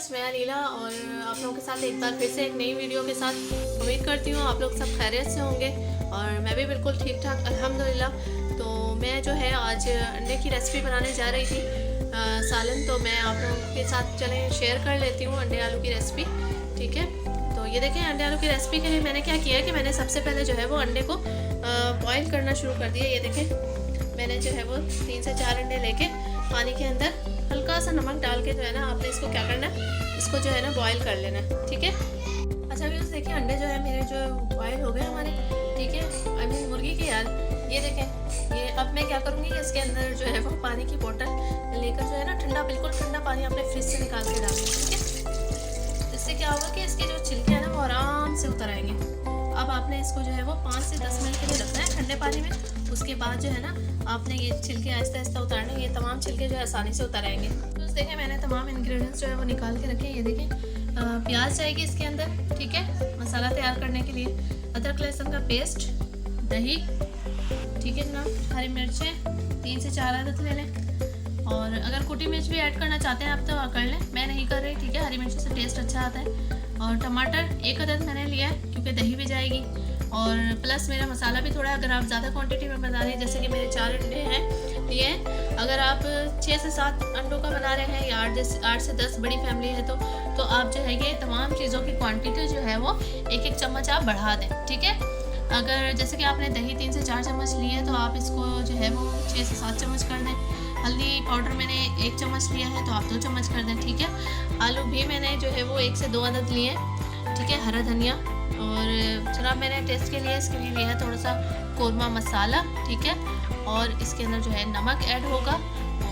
Viewers, मैं अनीला और आप लोगों के साथ एक बार फिर से एक नई वीडियो के साथ उम्मीद करती हूँ आप लोग सब खैरियत से होंगे और मैं भी बिल्कुल ठीक ठाक अल्हम्दुलिल्लाह। तो मैं जो है आज अंडे की रेसिपी बनाने जा रही थी सालन, तो मैं आप लोगों के साथ चलें शेयर कर लेती हूँ अंडे आलू की रेसिपी। ठीक है, तो ये देखें अंडे आलू की रेसिपी के लिए मैंने क्या किया है कि मैंने सबसे पहले जो है वो अंडे को बॉईल करना शुरू कर दिया। ये देखें मैंने जो है वो 3 से 4 अंडे लेके पानी के अंदर हल्का सा नमक डाल के जो है ना आपने इसको क्या करना है, इसको जो है ना बॉईल कर लेना है। ठीक है, अच्छा व्यूअर्स देखिए अंडे जो है मेरे जो बॉईल हो गए हमारे। ठीक है, आई मीन मुर्गी के यार। ये देखें ये अब मैं क्या करूँगी कि इसके अंदर जो है वो पानी की बोतल लेकर जो है ना ठंडा, बिल्कुल ठंडा पानी अपने फ्रिज से निकाल के डालना। ठीक है, इससे क्या होगा कि इसके जो छिलके हैं ना वो आराम से उतर आएंगे। अब आपने इसको जो है वो 5 से 10 मिनट के लिए रखना है ठंडे पानी में। उसके बाद जो है ना आपने ये छिलके आहिस्ता आहिस्ता उतारने, ये तमाम छिलके जो है आसानी से उतर आएंगे। तो देखें मैंने तमाम इंग्रेडिएंट्स जो है वो निकाल के रखे हैं। ये देखें प्याज जाएगी इसके अंदर। ठीक है, मसाला तैयार करने के लिए अदरक लहसुन का पेस्ट, दही, ठीक है जनाब, हरी मिर्चें 3 से 4 अदद ले लें और अगर कुटी मिर्च भी ऐड करना चाहते हैं आप तो कर लें, मैं नहीं कर रही। ठीक है, हरी मिर्च से टेस्ट अच्छा आता है। और टमाटर 1 अदद मैंने लिया है क्योंकि दही भी जाएगी और प्लस मेरा मसाला भी थोड़ा, अगर आप ज़्यादा क्वांटिटी में बना रहे हैं जैसे कि मेरे 4 अंडे हैं लिए हैं, अगर आप 6 से 7 अंडों का बना रहे हैं या 8 से 10 बड़ी फैमिली है तो आप जो है ये तमाम चीज़ों की क्वांटिटी जो है वो 1-1 चम्मच आप बढ़ा दें। ठीक है, अगर जैसे कि आपने दही 3 से 4 चम्मच ली है तो आप इसको जो है वो 6 से 7 चम्मच कर दें। हल्दी पाउडर मैंने 1 चम्मच लिया है तो आप 2 चम्मच कर दें। ठीक है, आलू भी मैंने जो है वो 1 से 2 अदद लिए हैं। ठीक है, हरा धनिया और जनाब मैंने टेस्ट के लिए इसके लिए लिया है थोड़ा सा कोरमा मसाला। ठीक है, और इसके अंदर जो है नमक ऐड होगा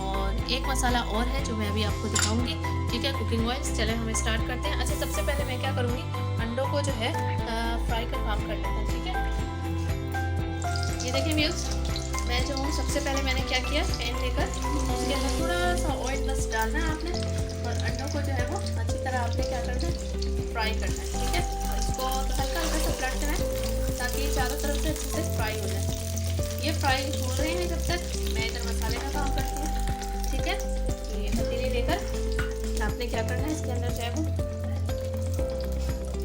और एक मसाला और है जो मैं अभी आपको दिखाऊंगी। ठीक है, कुकिंग ऑयल। चले हम स्टार्ट करते हैं। अच्छा सबसे पहले मैं क्या करूँगी, अंडों को जो है फ्राई का काम कर लेते हैं। ठीक है, ये देखिए व्यूअर्स, मैं जो हूँ सबसे पहले मैंने क्या किया, पैन लेकर उसके अंदर थोड़ा सा ऑयल बस डालना है आपने और अंडों को जो है वो अच्छी तरह आपने क्या करना है, फ्राई करना है। ठीक है, इसको हल्का हल्का सा पलटना है ताकि चारों तरफ से अच्छे से फ्राई हो जाए। ये फ्राई हो रहे हैं जब तक मैं इधर मसाले का काम करती हूँ। ठीक है, ये पतीली लेकर आपने क्या करना है, इसके अंदर जो है वो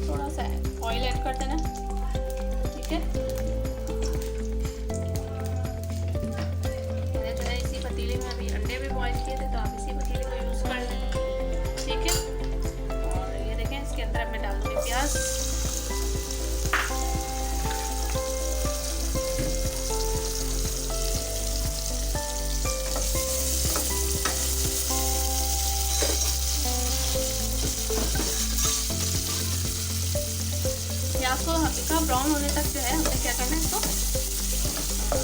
थोड़ा सा ऑयल ऐड कर देना। ठीक है, मैंने जो है इसी पतीले में अभी अंडे भी बॉईल किए थे तो आप इसी पतीले को यूज़ कर लें। ठीक है, और ये देखें इसके अंदर अब मैं डालूंगी प्याज। प्याज को हल्का ब्राउन होने तक जो है हमने क्या करना है, इसको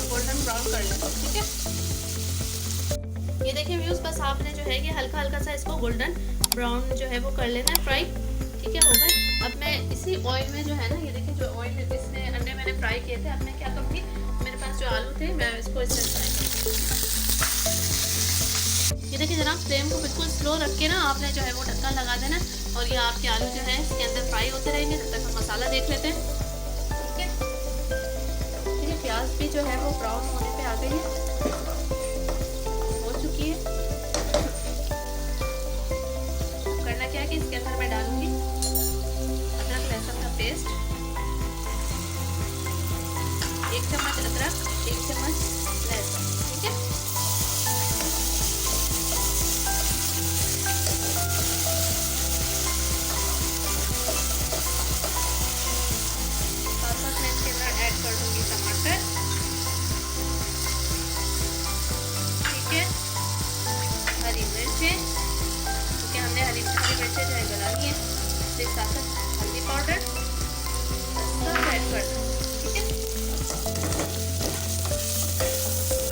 गोल्डन ब्राउन कर लेना। ठीक है, ये देखिए व्यूअर्स, बस आपने जो है ये हल्का हल्का सा इसको गोल्डन ब्राउन जो है वो कर लेना है फ्राई। ठीक है, हो गए। अब मैं इसी ऑयल में जो है ना, ये देखिए जो ऑयल इसमें अंडे मैंने फ्राई किए थे, अब मैं क्या करूँगी, मेरे पास जो आलू थे मैं इसको इससे फ्राई करूँगी। ये देखिए जनाब, फ्लेम को बिल्कुल स्लो रख के ना आपने जो है वो ढक्कन लगा देना और ये आपके आलू जो है इसके अंदर फ्राई होते रहेंगे जब तक हम मसाला देख लेते हैं। ठीक है, ठीक है, प्याज भी जो है वो ब्राउन होने पे आ गई है, हो चुकी है। करना क्या है कि इसके अंदर मैं डालूंगी अदरक लहसुन का पेस्ट, 1 चम्मच अदरक, 1 चम्मच लहसुन। ठीक है, ऐड कर दूंगी टमाटर। ठीक है, हरी मिर्चें, क्योंकि हमने हरी मिर्चें जो है गला ली है, इसके साथ हल्दी पाउडर सब ऐड कर दूँ। ठीक है,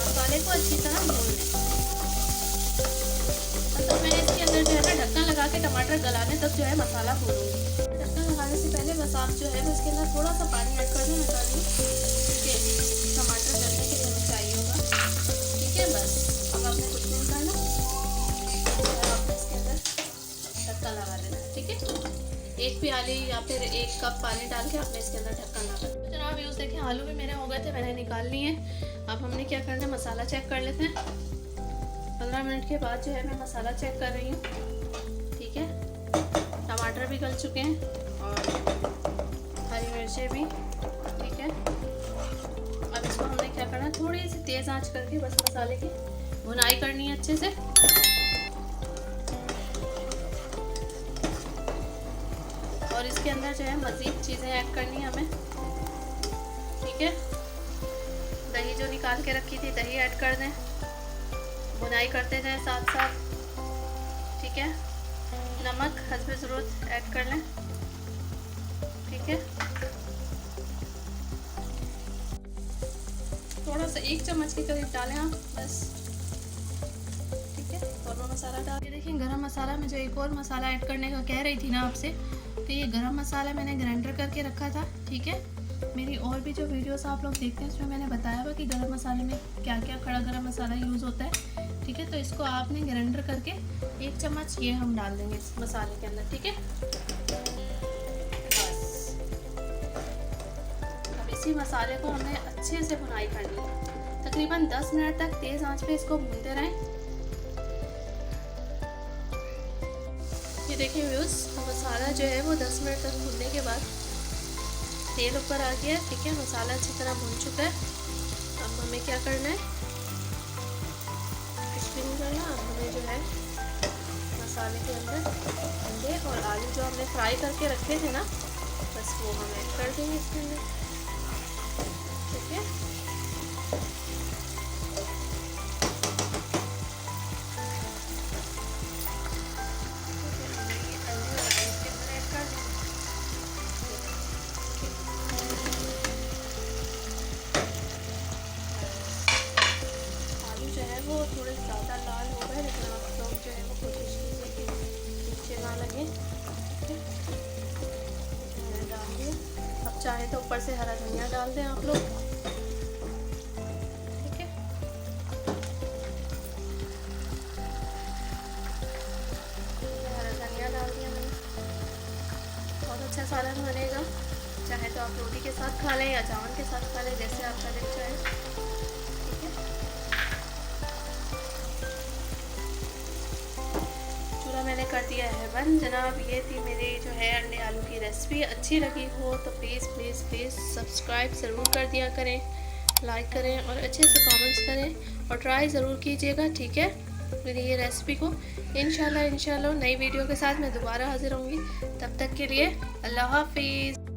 मसाले को अच्छी तरह भून लें। मतलब मैं इसके अंदर जो है ना ढक्कन लगा के टमाटर गलाने तक जो है मसाला भूनूंगी। ढक्कन लगाने से पहले बस आप जो है इसके अंदर थोड़ा सा पानी ऐड कर दें क्योंकि टमाटर गलने के लिए हमें चाहिए होगा। ठीक है, बस अब आपने कुछ नहीं करना और आपने इसके अंदर ढक्कन लगा देना। ठीक है, 1 प्याली या फिर 1 कप पानी डाल के आपने इसके अंदर ढक्कन लगा देना। तो जनाब यूज़ देखिए आलू भी मेरे हो गए थे, मैंने निकाल लिए। अब हमने क्या करना है, मसाला चेक कर लेते हैं। 15 मिनट के बाद जो है मैं मसाला चेक कर रही हूँ। ठीक है, गल चुके हैं और हरी मिर्चें भी, ठीक है। अब इसको हमने क्या करना है, थोड़ी सी तेज़ आंच करके बस मसाले की भुनाई करनी है अच्छे से। और इसके अंदर जो है मज़ीद चीज़ें ऐड करनी है हमें, ठीक है। दही जो निकाल के रखी थी, दही ऐड कर दें, भुनाई करते जाएं साथ साथ, ठीक है। नमक हस्बे ज़रूरत ऐड कर लें, ठीक है। थोड़ा सा 1 चम्मच के करीब डालें आप बस, ठीक है। और वो मसाला डाल के देखिए, गरम मसाला में जो एक और मसाला ऐड करने का कह रही थी ना आपसे, तो ये गरम मसाला मैंने ग्राइंडर करके रखा था, ठीक है। मेरी और भी जो वीडियोस आप लोग देखते हैं उसमें मैंने बताया हुआ कि गरम मसाले में क्या क्या खड़ा गरम मसाला यूज़ होता है, ठीक है। तो इसको आपने ग्राइंडर करके 1 चम्मच ये हम डाल देंगे इस मसाले के अंदर, ठीक है। बस अब इसी मसाले को हमने अच्छे से भुनाई करनी है, तकरीबन 10 मिनट तक तेज़ आंच पे इसको भूनते रहें। ये देखिए व्यूअर्स, मसाला जो है वो 10 मिनट तक भूनने के बाद तेल ऊपर आ गया, ठीक है। मसाला अच्छी तरह भून चुका है। अब हमें क्या करना है, कुछ भी नहीं करना। अब हमें जो है मसाले के अंदर अंडे और आलू जो हमने फ्राई करके रखे थे ना, बस वो हम ऐड कर देंगे इसके अंदर, ठीक है। वो थोड़े ज़्यादा लाल हो गए, लेकिन आप लोग जो है वो कोशिश कीजिए कि नीचे ना लगे, ठीक है। डाल दिए। अब चाहे तो ऊपर से हरा धनिया डाल दें आप लोग, ठीक है। हरा धनिया डाल दिया मैंने। बहुत अच्छा सालन बनेगा, चाहे तो आप रोटी के साथ खा लें या चावल के साथ खा लें, जैसे आपका दिल चाहे। मैंने कर दिया है बंद जनाब। ये थी मेरी जो है अंडे आलू की रेसिपी। अच्छी लगी हो तो प्लीज़ प्लीज़ प्लीज़ सब्सक्राइब ज़रूर कर दिया करें, लाइक करें और अच्छे से कमेंट्स करें और ट्राई ज़रूर कीजिएगा, ठीक है, मेरी ये रेसिपी को। इंशाल्लाह नई वीडियो के साथ मैं दोबारा हाजिर होंगी। तब तक के लिए अल्लाह हाफिज़।